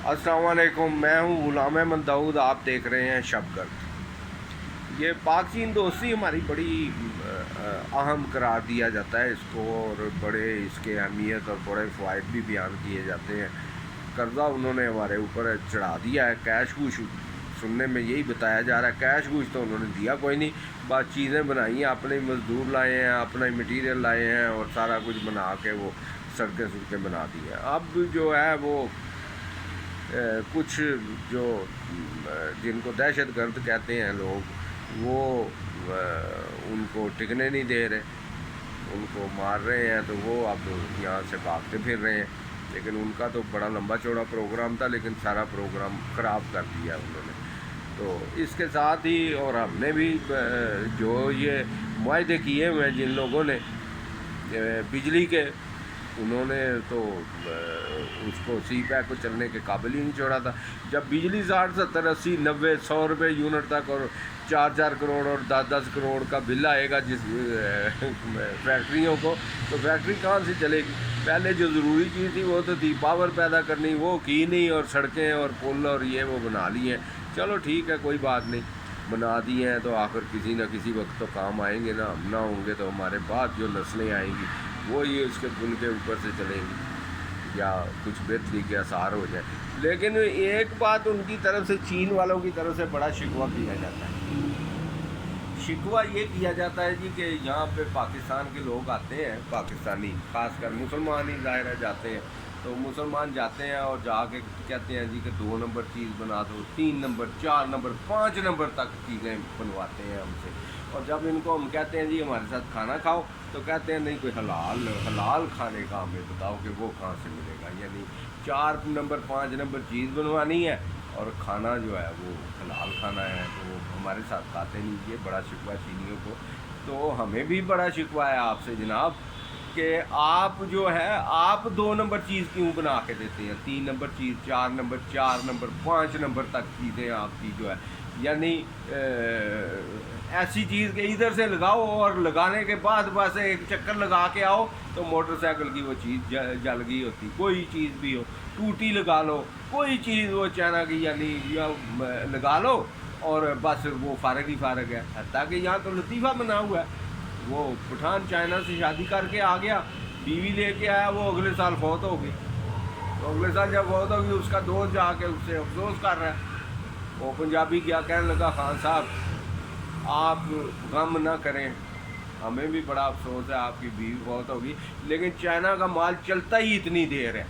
السلام علیکم، میں ہوں غلام احمد داؤد، آپ دیکھ رہے ہیں شب گرد۔ یہ پاک چین دوستی ہماری بڑی اہم قرار دیا جاتا ہے اس کو، اور بڑے اس کے اہمیت اور بڑے فوائد بھی بیان کیے جاتے ہیں۔ قرضہ انہوں نے ہمارے اوپر چڑھا دیا ہے، کیش گوش سننے میں یہی بتایا جا رہا ہے، کیش گوش تو انہوں نے دیا کوئی نہیں، بس چیزیں بنائی ہیں، اپنے مزدور لائے ہیں، اپنا مٹیریل لائے ہیں اور سارا کچھ بنا کے وہ سڑکیں بنا دی ہیں۔ اب جو ہے وہ کچھ جو جن کو دہشت گرد کہتے ہیں لوگ، وہ ان کو ٹکنے نہیں دے رہے، ان کو مار رہے ہیں، تو وہ اب یہاں سے بھاگتے پھر رہے ہیں۔ لیکن ان کا تو بڑا لمبا چوڑا پروگرام تھا، لیکن سارا پروگرام خراب کر دیا انہوں نے۔ تو اس کے ساتھ ہی اور ہم نے بھی جو یہ معاہدے کیے ہوئے ہیں جن لوگوں نے بجلی کے، انہوں نے تو اس کو سی پیک کو چلنے کے قابل ہی نہیں چھوڑا تھا۔ جب بجلی 60 70 80 90 100 روپے یونٹ تک اور 4 کروڑ اور 10 کروڑ کا بل آئے گا جس فیکٹریوں کو، تو فیکٹری کہاں سے چلے گی؟ پہلے جو ضروری چیز تھی وہ تو تھی پاور پیدا کرنی، وہ کی نہیں، اور سڑکیں اور پل اور یہ وہ بنا لی ہیں۔ چلو ٹھیک ہے، کوئی بات نہیں، بنا دی ہیں تو آخر کسی نہ کسی وقت تو کام آئیں گے نا۔ ہم نہ ہوں گے تو ہمارے بعد جو نسلیں آئیں گی وہ یہ اس کے پل کے اوپر سے چلیں گی، یا کچھ بہتری کے آثار ہو جائیں۔ لیکن ایک بات ان کی طرف سے، چین والوں کی طرف سے بڑا شکوہ کیا جاتا ہے۔ شکوہ یہ کیا جاتا ہے جی کہ یہاں پہ پاکستان کے لوگ آتے ہیں، پاکستانی خاص کر مسلمان ہی ظاہر جاتے ہیں، تو مسلمان جاتے ہیں اور جا کے کہتے ہیں جی کہ 2 نمبر چیز بنا دو، 3 نمبر 4 نمبر 5 نمبر تک چیزیں بنواتے ہیں ہم سے۔ اور جب ان کو ہم کہتے ہیں جی ہمارے ساتھ کھانا کھاؤ، تو کہتے ہیں نہیں، کوئی حلال کھانے کا ہمیں بتاؤ کہ وہ کہاں سے ملے گا۔ یعنی 4 نمبر 5 نمبر چیز بنوانی ہے اور کھانا جو ہے وہ حلال کھانا ہے، تو وہ ہمارے ساتھ کھاتے نہیں۔ یہ بڑا شکوہ چینیوں کو۔ تو ہمیں بھی بڑا شکوہ ہے آپ سے جناب کہ آپ جو ہے آپ 2 نمبر چیز کیوں بنا کے دیتے ہیں؟ 3 نمبر چیز، 4 نمبر 5 نمبر تک چیزیں آپ کی جو ہے، یعنی ایسی چیز کہ ادھر سے لگاؤ اور لگانے کے بعد بس ایک چکر لگا کے آؤ تو موٹر سائیکل کی وہ چیز جل گئی ہوتی، کوئی چیز بھی ہو، ٹوٹی لگا لو، کوئی چیز وہ چائنا کی یعنی لگا لو اور بس وہ فارغ ہی فارغ ہے۔ حتیٰ کہ یہاں تو لطیفہ بنا ہوا ہے، وہ پٹھان چائنا سے شادی کر کے آ گیا، بیوی لے کے آیا، وہ اگلے سال فوت ہو گئی، تو اگلے سال جب فوت ہو گئی اس کا دوست جا کے اس سے افسوس کر رہا ہے۔ وہ پنجابی کیا کہنے لگا، خان صاحب آپ غم نہ کریں، ہمیں بھی بڑا افسوس ہے آپ کی بیوی فوت ہوگی، لیکن چائنا کا مال چلتا ہی اتنی دیر ہے۔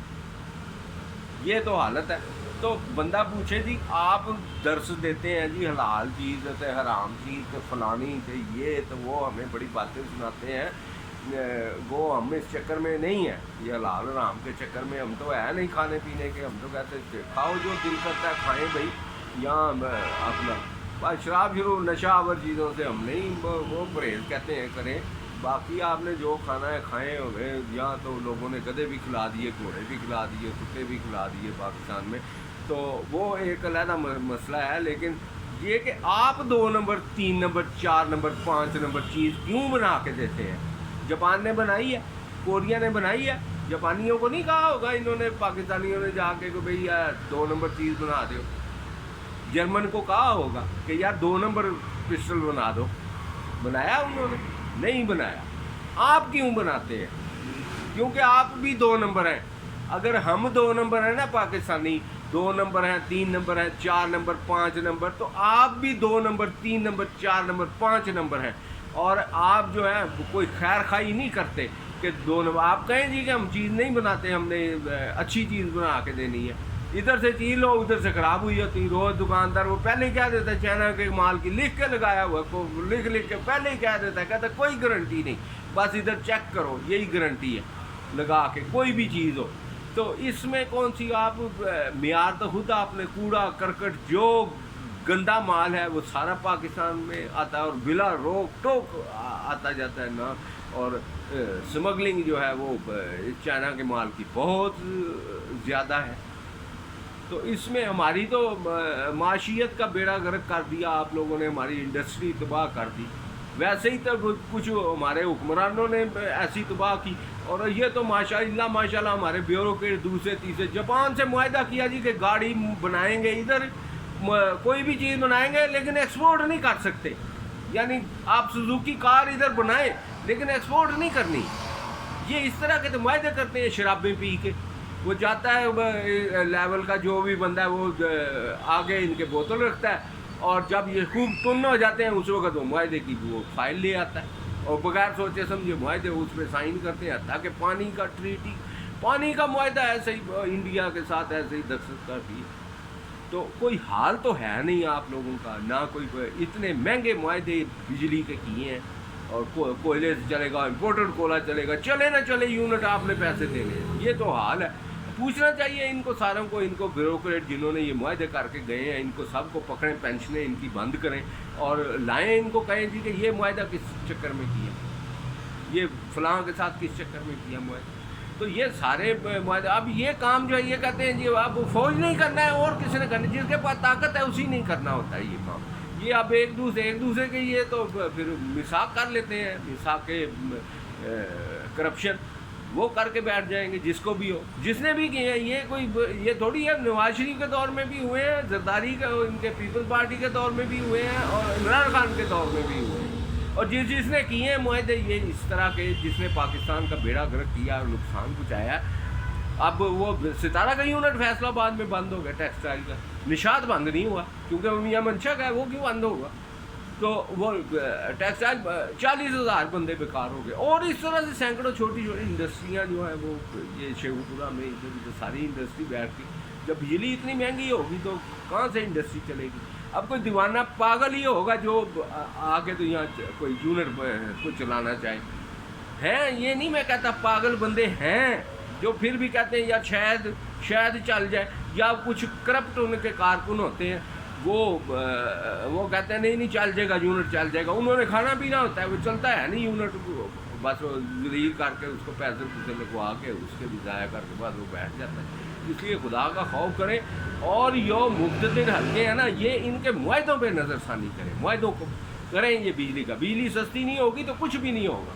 یہ تو حالت ہے۔ تو بندہ پوچھے جی آپ درس دیتے ہیں جی حلال چیز تے حرام چیز تے فلانی تے یہ تو وہ ہمیں بڑی باتیں سناتے ہیں، وہ ہم اس چکر میں نہیں ہیں، یہ حلال حرام کے چکر میں ہم تو ہے نہیں کھانے پینے کے، ہم تو کہتے ہیں کھاؤ جو دل کرتا ہے کھائیں بھائی، یہاں اپنا شراب شروع نشہ آور چیزوں سے ہم نہیں، وہ پرہیز کہتے ہیں کریں، باقی آپ نے جو کھانا ہے کھائیں ہوئے۔ یہاں تو لوگوں نے گدھے بھی کھلا دیے، گھوڑے بھی کھلا دیے، کتے بھی کھلا دیے پاکستان میں، تو وہ ایک علیحدہ مسئلہ ہے۔ لیکن یہ کہ آپ 2 نمبر 3 نمبر 4 نمبر 5 نمبر چیز کیوں بنا کے دیتے ہیں؟ جاپان نے بنائی ہے، کوریا نے بنائی ہے، جاپانیوں کو نہیں کہا ہوگا انہوں نے، پاکستانیوں نے جا کے کہ بھئی 2 نمبر چیز بنا دو۔ جرمن کو کہا ہوگا کہ یار 2 نمبر پسٹل بنا دو، بنایا انہوں نے؟ نہیں بنایا۔ آپ کیوں بناتے ہیں؟ کیونکہ آپ بھی 2 نمبر ہیں۔ اگر ہم 2 نمبر ہیں نا پاکستانی، 2 نمبر ہیں، 3 نمبر ہیں، 4 نمبر 5 نمبر، تو آپ بھی 2 نمبر 3 نمبر 4 نمبر 5 نمبر ہیں، اور آپ جو ہے کوئی خیر خواہی نہیں کرتے کہ 2 نمبر آپ کہیں جی کہ ہم چیز نہیں بناتے، ہم نے اچھی چیز بنا کے دینی ہے، ادھر سے چیز لو ادھر سے خراب ہوئی ہوتی۔ روز دکاندار وہ پہلے ہی کہہ دیتا ہے چائنا کے مال کی لکھ کے لگایا ہوا کو، لکھ کے پہلے ہی کہہ دیتا ہے، کہتا ہے کوئی گارنٹی نہیں، بس ادھر چیک کرو، یہی گارنٹی ہے لگا کے کوئی بھی چیز ہو۔ تو اس میں کون سی آپ معیار تو خود آپ نے، کوڑا کرکٹ جو گندا مال ہے وہ سارا پاکستان میں آتا ہے اور بلا روک ٹوک آتا جاتا ہے نا، اور سمگلنگ جو ہے وہ چائنا کے مال کی بہت زیادہ ہے۔ تو اس میں ہماری تو معاشیت کا بیڑا غرق کر دیا آپ لوگوں نے، ہماری انڈسٹری تباہ کر دی۔ ویسے ہی تو کچھ ہمارے حکمرانوں نے ایسی تباہ کی، اور یہ تو ماشاءاللہ ہمارے بیوروکریٹ دوسرے تیسرے جاپان سے معاہدہ کیا جی کہ گاڑی بنائیں گے ادھر، کوئی بھی چیز بنائیں گے لیکن ایکسپورٹ نہیں کر سکتے. یعنی آپ سوزوکی کار ادھر بنائیں لیکن ایکسپورٹ نہیں کرنی. یہ اس طرح کے تو معاہدے کرتے ہیں شرابیں پی کے. وہ جاتا ہے لیول کا جو بھی بندہ ہے وہ آگے ان کے بوتل رکھتا ہے، اور جب یہ خوب تن ہو جاتے ہیں اس وقت وہ معاہدے کی وہ فائل لے آتا ہے اور بغیر سوچے سمجھے معاہدے اس پہ سائن کرتے ہیں. تاکہ پانی کا ٹریٹی، پانی کا معاہدہ ایسے ہی انڈیا کے ساتھ ایسے ہی دستخط کر دیے. تو کوئی حال تو ہے نہیں آپ لوگوں کا، نہ کوئی اتنے مہنگے معاہدے بجلی کے کیے ہیں، اور کوئلے سے چلے گا، امپورٹڈ کوئلہ چلے گا، چلے نہ چلے یونٹ آپ نے پیسے دینے ہیں. یہ تو حال ہے. پوچھنا چاہیے ان کو ساروں کو، ان کو بیوروکریٹ جنہوں نے یہ معاہدے کر کے گئے ہیں ان کو سب کو پکڑیں، پینشنیں ان کی بند کریں اور لائیں ان کو، کہیں جی کہ یہ معاہدہ کس چکر میں کیا، یہ فلاں کے ساتھ کس چکر میں کیا معاہدہ. تو یہ سارے معاہدے اب یہ کام جو ہے یہ کہتے ہیں جی اب فوج نہیں کرنا ہے اور کسی نے کرنا ہے، جس کے پاس طاقت ہے اسی نہیں کرنا ہوتا ہے یہ کام. یہ اب ایک دوسرے کے یہ تو پھر میثاق کر لیتے ہیں، میثاق کرپشن وہ کر کے بیٹھ جائیں گے جس کو بھی ہو، جس نے بھی کیے ہیں. یہ کوئی یہ تھوڑی ہے، نواز شریف کے دور میں بھی ہوئے ہیں، زرداری کے ان کے پیپلز پارٹی کے دور میں بھی ہوئے ہیں، اور عمران خان کے دور میں بھی ہوئے ہیں. اور جس نے کیے ہیں معاہدے یہ اس طرح کے، جس نے پاکستان کا بیڑا گرک کیا اور نقصان پہنچایا. اب وہ ستارہ کا یونٹ فیصل آباد میں بند ہو گیا ٹیکسٹائل کا، نشاط بند نہیں ہوا کیونکہ وہ میاں منشا کا ہے، وہ کیوں بند ہوگا. تو وہ ٹیکسٹائل 40,000 بندے بیکار ہو گئے. اور اس طرح سے سینکڑوں چھوٹی چھوٹی انڈسٹریاں جو ہیں وہ یہ شیخو پورہ میں ادھر ساری انڈسٹری بیٹھ گئی. جب بجلی اتنی مہنگی ہوگی تو کہاں سے انڈسٹری چلے گی. اب کوئی دیوانہ پاگل ہی ہوگا جو آگے تو یہاں کوئی یونٹ کو چلانا چاہے. ہیں یہ نہیں میں کہتا، پاگل بندے ہیں جو پھر بھی کہتے ہیں یار شاید چل جائے. یا کچھ کرپٹ ان کے کارکن ہوتے ہیں وہ کہتے ہیں نہیں چل جائے گا، یونٹ چل جائے گا. انہوں نے کھانا پینا ہوتا ہے، وہ چلتا ہے نہیں یونٹ، بس وہ ذلیل کر کے اس کو پیسے لگوا کے اس کے بھی ضائع کر کے بعد وہ بیٹھ جاتا ہے. اس لیے خدا کا خوف کریں. اور یہ مقتدر حلقے ہیں نا، یہ ان کے معاہدوں پہ نظر ثانی کریں، معاہدوں کو کریں. یہ بجلی کا، بجلی سستی نہیں ہوگی تو کچھ بھی نہیں ہوگا.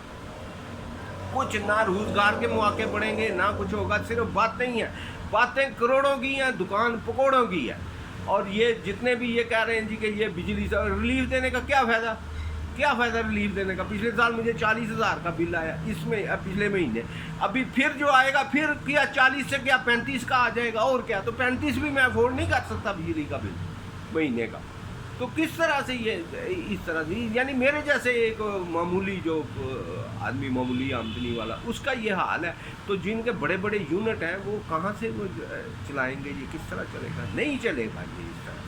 کچھ نہ روزگار کے مواقع پڑیں گے نہ کچھ ہوگا. صرف باتیں ہی ہیں، باتیں کروڑوں کی ہیں، دکان پکوڑوں کی ہے. اور یہ جتنے بھی یہ کہہ رہے ہیں جی کہ یہ بجلی سے ریلیف دینے کا کیا فائدہ ریلیف دینے کا. پچھلے سال مجھے 40,000 کا بل آیا، اس میں پچھلے مہینے. ابھی پھر جو آئے گا پھر کیا 40 سے کیا 35 کا آ جائے گا. اور کیا، تو 35 بھی میں افورڈ نہیں کر سکتا بجلی کا بل مہینے کا. تو کس طرح سے یہ اس طرح سے، یعنی میرے جیسے ایک معمولی جو آدمی، معمولی آمدنی والا، اس کا یہ حال ہے. تو جن کے بڑے بڑے یونٹ ہیں وہ کہاں سے وہ چلائیں گے؟ یہ کس طرح چلے گا؟ نہیں چلے گا یہ اس طرح.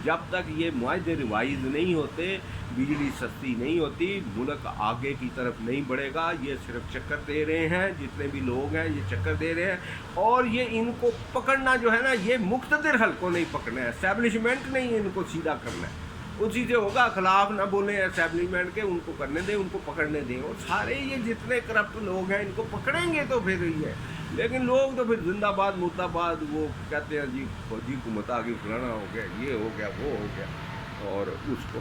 جب تک یہ معاہدے ریوائز نہیں ہوتے، بجلی سستی نہیں ہوتی، ملک آگے کی طرف نہیں بڑھے گا. یہ صرف چکر دے رہے ہیں، جتنے بھی لوگ ہیں یہ چکر دے رہے ہیں. اور یہ ان کو پکڑنا جو ہے نا، یہ مقتدر حلقوں نہیں پکڑنا ہے، اسٹیبلشمنٹ نہیں ان کو سیدھا کرنا ہے. اسی سے ہوگا، خلاف نہ بولیں اسٹیبلشمنٹ کے، ان کو کرنے دیں، ان کو پکڑنے دیں. اور سارے یہ جتنے کرپٹ لوگ ہیں ان کو پکڑیں گے تو پھر یہ ہے. لیکن لوگ تو پھر زندہ باد مرد آباد وہ کہتے ہیں جی فوجی حکومت آ گئی، فلانا ہو گیا، یہ ہو گیا، وہ ہو گیا. اور اس کو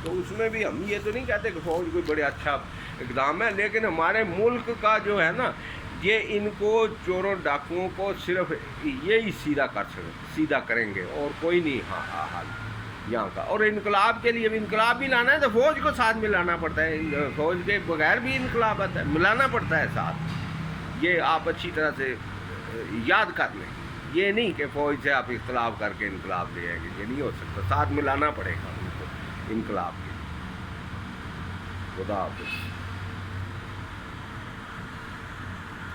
تو اس میں بھی ہم یہ تو نہیں کہتے کہ فوج کوئی بڑے اچھا اقدام ہے، لیکن ہمارے ملک کا جو ہے نا، یہ ان کو چوروں ڈاکوؤں کو صرف یہی سیدھا کریں گے اور کوئی نہیں حال یہاں کا. اور انقلاب کے لیے بھی، انقلاب بھی لانا ہے تو فوج کو ساتھ میں لانا پڑتا ہے. فوج کے بغیر بھی انقلاب آتا ہے، ملانا پڑتا ہے ساتھ. یہ آپ اچھی طرح سے یاد کر لیں. یہ نہیں کہ فوج سے آپ اختلاف کر کے انقلاب لے آئیں گے، یہ نہیں ہو سکتا. ساتھ ملانا پڑے گا ان کو انقلاب کے. خدا حافظ.